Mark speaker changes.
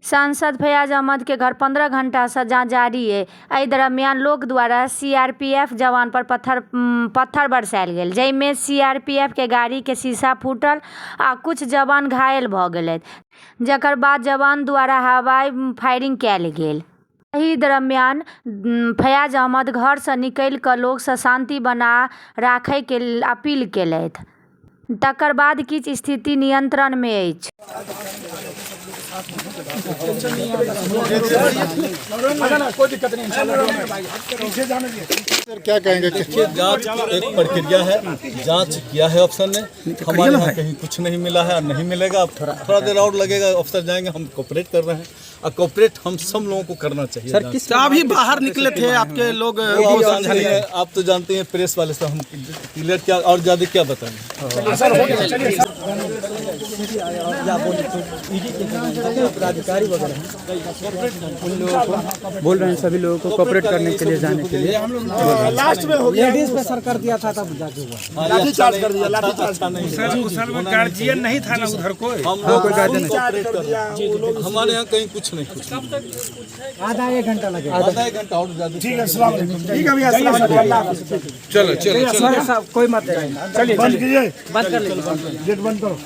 Speaker 1: सांसद फैयाज अहमद के घर 15 घंटा सजा जारी है। एहि दरमियान लोक द्वारा सीआरपीएफ जवान पर पत्थर बरसायल गेल, जाहिमे सीआरपीएफ के गाड़ी के शीशा फूटल आ कुछ जवान घायल भ' गेलथि, जकर बाद जवान द्वारा हवाई फायरिंग कयल गेल। एहि दरमियान फैयाज अहमद घर सँ निकलि क' लोक सँ शांति बना राखय के अपील केलथि। तकर बाद किछु स्थिति नियंत्रण में अछि।
Speaker 2: कोई दिक्कत नहीं,
Speaker 3: क्या कहेंगे?
Speaker 4: जांच एक प्रक्रिया है, जांच किया है अफसर ने, हमारे यहाँ कहीं कुछ नहीं मिला है और नहीं मिलेगा। अब थोड़ा देर और लगेगा, अफसर जाएंगे, हम कोऑपरेट कर रहे हैं और कोऑपरेट हम सब लोगों को करना चाहिए।
Speaker 2: सर किस अभी बाहर निकले थे आपके लोग?
Speaker 4: आप तो जानते हैं प्रेस वाले से हम क्लियर क्या और ज्यादा क्या बताएं।
Speaker 2: अधिकारी वगैरह उन लोगों को बोल रहे हैं, सभी लोगों को कोऑपरेट करने के लिए जाने के लिए।
Speaker 3: लास्ट में हो गया,
Speaker 2: लेडीज पे सरकार दिया था तब जाके हुआ,
Speaker 3: लाठी चार्ज कर दिया, लाठी चार्ज नहीं।
Speaker 5: उसल में गार्जियन नहीं था ना उधर कोई,
Speaker 4: हम
Speaker 2: कोई गार्जियन
Speaker 4: लोग हमारे यहाँ कहीं कुछ नहीं,
Speaker 2: आधा एक घंटा लगेगा,
Speaker 4: आधा एक घंटा और ज्यादा।
Speaker 3: ठीक है, अस्सलाम वालेकुम। ठीक है भैया, अस्सलाम वालेकुम।
Speaker 5: चलो चलो
Speaker 2: कोई मत,
Speaker 3: चलिए, बंद कीजिए,
Speaker 2: बंद कर लीजिए।
Speaker 3: गेट बंद करो।